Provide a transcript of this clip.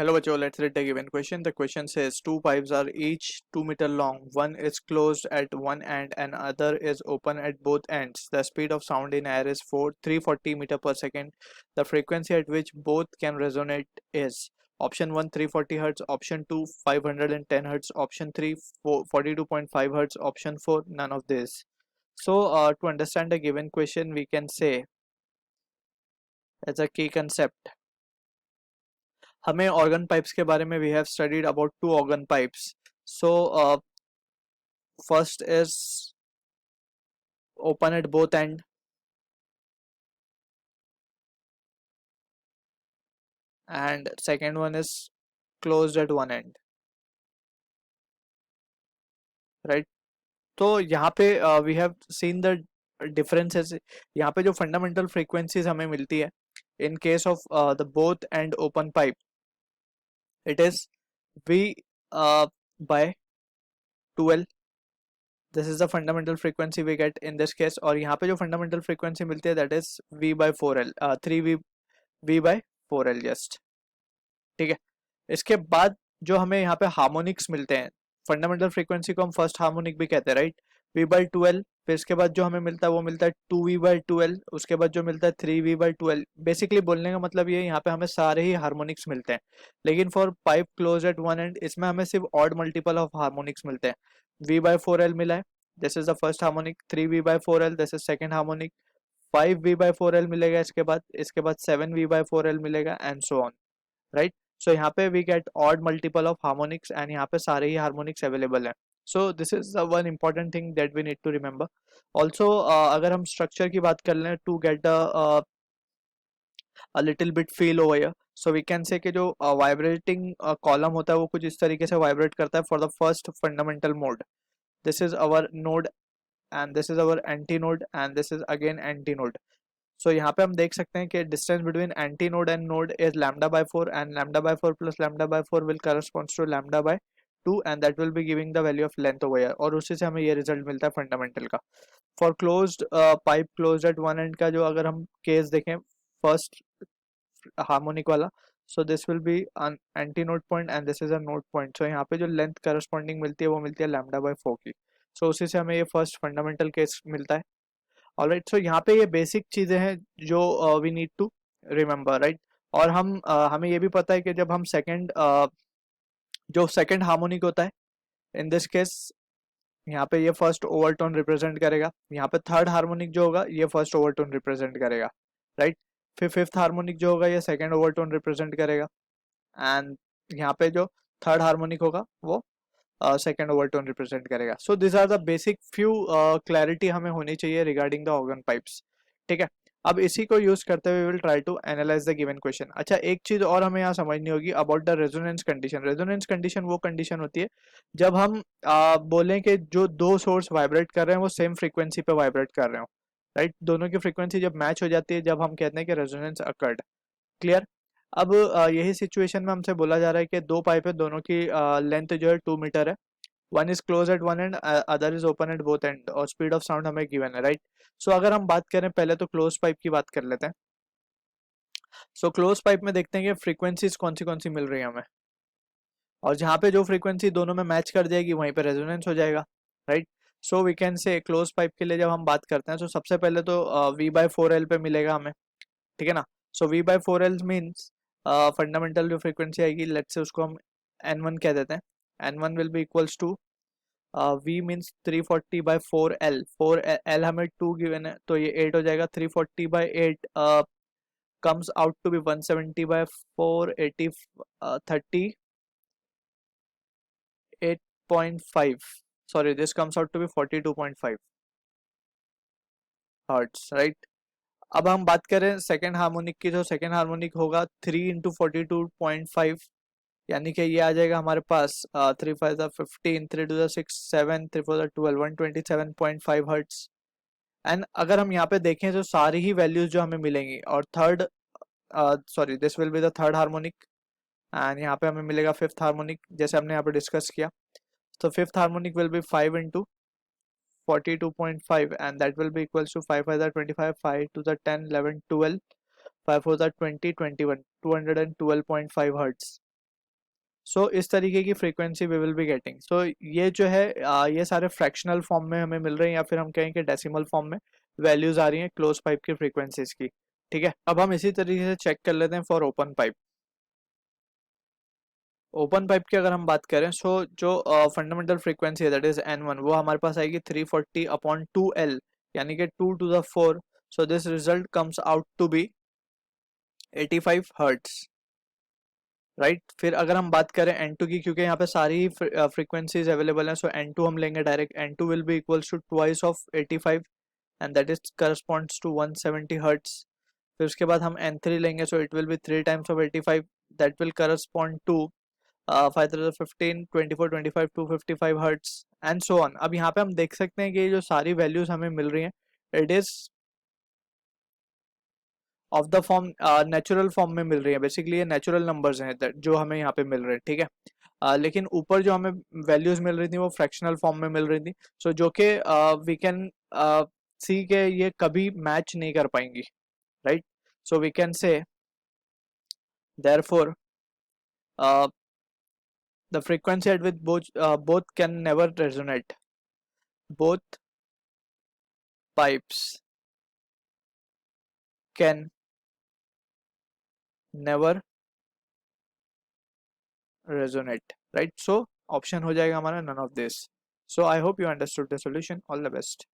Hello, Bacho. Let's read the given question. The question says two pipes are each 2 meter long. One is closed at one end and other is open at both ends. The speed of sound in air is 340 meter per second. The frequency at which both can resonate is option 1 340 hertz, option 2 510 hertz, option 3 42.5 hertz, option 4 none of this. So to understand the given question, we can say as a key concept, हमें organ pipes के बारे में we have studied about two organ pipes. So first is open at both end and second one is closed at one end, right? तो यहाँ पे we have seen the differences. यहाँ पे जो फंडामेंटल फ्रीक्वेंसीज हमें मिलती है in case of the both end open pipe, it is v by 2l. This is the fundamental frequency we get in this case. और यहाँ पे जो फंडामेंटल फ्रीक्वेंसी मिलती है that is v by 4l, 3v by 4l just. ठीक है. इसके बाद जो हमें यहाँ पे हार्मोनिक्स मिलते हैं, फंडामेंटल फ्रीक्वेंसी को हम फर्स्ट हार्मोनिक भी कहते हैं, राइट? v by 2l. फिर इसके बाद जो हमें मिलता है वो मिलता है 2v by 2l. उसके बाद जो मिलता है 3v by 2l. बेसिकली बोलने का मतलब ये यहाँ पे हमें सारे ही हार्मोनिक्स मिलते हैं. लेकिन for pipe close eight one and इसमें हमें सिर्फ ऑड मल्टीपल ऑफ हार्मोनिक्स मिलते हैं. v by 4l मिला है, this is the first harmonic. 3v by 4l, this is second harmonic. 5v by 4l मिलेगा इसके बाद 7v by 4l मिलेगा and so on, right? So यहाँ पे we get odd multiple of harmonics and यहाँ पे सारे ही हार्मोनिक्स अवेलेबल हैं. So this is the one important thing that we need to remember. Also अगर हम स्ट्रक्चर की बात कर लें to get a little bit feel over here, so we can say कि जो वाइब्रेटिंग कॉलम होता है वो कुछ इस तरीके से वाइब्रेट करता है for the first fundamental mode. This is our node and this is our anti node and this is again anti node. So यहाँ पे हम देख सकते हैं कि distance between anti node and node is lambda by 4 and lambda by 4 plus lambda by 4 will corresponds to lambda by 2 and that will be giving the value of length over here. और उसी से हमें ये result मिलता है fundamental का. For closed pipe closed at one end का जो अगर हम case देखें first harmonic वाला, so this will be an anti node point and this is a node point. So यहाँ पे जो length corresponding मिलती है वो मिलती है lambda by 4 की. सो उसी से हमें ये फर्स्ट फंडामेंटल केस मिलता है. ऑलराइट, सो यहाँ पे ये बेसिक चीजें हैं जो we need to remember, right? और हमें ये भी पता है कि जब हम जो सेकंड हार्मोनिक होता है इन दिस केस, यहाँ पे ये फर्स्ट ओवरटोन रिप्रेजेंट करेगा. यहाँ पे थर्ड हार्मोनिक जो होगा ये फर्स्ट ओवरटोन रिप्रेजेंट करेगा, राइट? फिर फिफ्थ हार्मोनिक जो होगा ये सेकंड ओवरटोन रिप्रेजेंट करेगा एंड यहाँ पे जो थर्ड हार्मोनिक होगा वो सेकेंड ओवरटोन रिप्रेजेंट करेगा. So this are the basic few clarity हमें होनी चाहिए रिगार्डिंग द ऑर्गन पाइप्स. ठीक है. अब इसी को यूज करते हुए will try to analyse the given question. अच्छा, एक चीज और हमें यहाँ समझनी होगी about the resonance condition. Resonance condition वो कंडीशन होती है जब हम बोलें कि जो दो सोर्स वाइब्रेट कर रहे हैं वो सेम फ्रीक्वेंसी पे वाइब्रेट कर रहे हो, राइट? दोनों की फ्रीक्वेंसी जब मैच हो जाती है जब हम कहते हैं कि रेजोनेंस अकर्ड. क्लियर? अब यही सिचुएशन में हमसे बोला जा रहा है कि दो पाइप है, दोनों की लेंथ जो है 2 मीटर है. One is close eight one and other is open at both and और स्पीड ऑफ साउंड हमें गिवन है, राइट? सो अगर हम बात करें पहले तो क्लोज पाइप की बात कर लेते हैं. सो क्लोज पाइप में देखते हैं कि फ्रीक्वेंसीज कौन सी मिल रही है हमें, और जहाँ पे जो फ्रीक्वेंसी दोनों में मैच कर जाएगी वहीं पे रेजोनेंस हो जाएगा, right? So we can say close pipe के लिए जब हम बात करते हैं तो सबसे पहले तो v by 4l पे मिलेगा हमें, ठीक है ना? So v by 4l means fundamental जो फ्रीक्वेंसी आएगी, लेट्स से उसको हम n1 कह देते हैं. n1 will be equals to v means 340 by 4l. 4l हमें 2 गिवन है तो ये 8 हो जाएगा. 340 by 8 comes out to be 170 by 480 38.5. sorry, this comes out to be 42.5 hertz, right? अब हम बात करें सेकेंड हार्मोनिक की, तो सेकेंड हार्मोनिक होगा 3 इंटू 42.5, यानी कि ये आ जाएगा हमारे पास 3 5 15, 3 2 6 7, 3 4 12, 127.5 हर्ट्स. एंड अगर हम यहाँ पे देखें तो सारी ही वैल्यूज जो हमें मिलेंगी, और third sorry this will be the third harmonic and यहाँ पे हमें मिलेगा फिफ्थ हार्मोनिक जैसे हमने यहाँ पे डिस्कस किया. तो fifth harmonic will be 5 into 42.5 and that will be equals to 5 5 25, 5 to the 10, 11, 12, 5 4 the 20, 21, 212.5 hertz. So इस तरीके की frequency we will be getting. So ये जो है ये सारे फ्रैक्शनल फॉर्म में हमें मिल रहे हैं, या फिर हम कहें कि डेसिमल फॉर्म में वैल्यूज आ रही हैं क्लोज पाइप की फ्रीक्वेंसीज की। ठीक है, अब हम इसी तरीके से चेक कर लेते हैं for open pipe. Open pipe की अगर हम बात करें, सो जो फंडामेंटल फ्रीक्वेंसी है दैट इज N1, वो हमारे पास आएगी 340 अपॉन 2L, यानी कि 2 to the 4। So this result comes out to be 85 hertz, right. फिर अगर हम बात करें N2 की, क्योंकि यहाँ पे सारी फ्रीक्वेंसीज अवेलेबल हैं, सो N2 हम लेंगे डायरेक्ट। N2 will be equals to twice of 85 and that is corresponds to 170 hertz. फिर उसके बाद हम N3 लेंगे, so it will be 3 times of 85, that will correspond to 5,15 24 25 255 hertz and so on. अब यहाँ पे हम देख सकते हैं कि ये जो सारी वैल्यूज हमें मिल रही हैं, it is of the form natural form में मिल रही है। बेसिकली ये नेचुरल नंबर्स हैं जो हमें यहाँ पे मिल रहे हैं, ठीक है। लेकिन ऊपर जो हमें वैल्यूज मिल रही थी वो फ्रैक्शनल फॉर्म में मिल रही थी। सो जो कि वी कैन सी के ये कभी मैच नहीं कर पाएंगी, right. So we can say therefore the frequency at which both can never resonate. Both pipes can never resonate, right? So option हो जाएगा हमारा none of this. So I hope you understood the solution. All the best.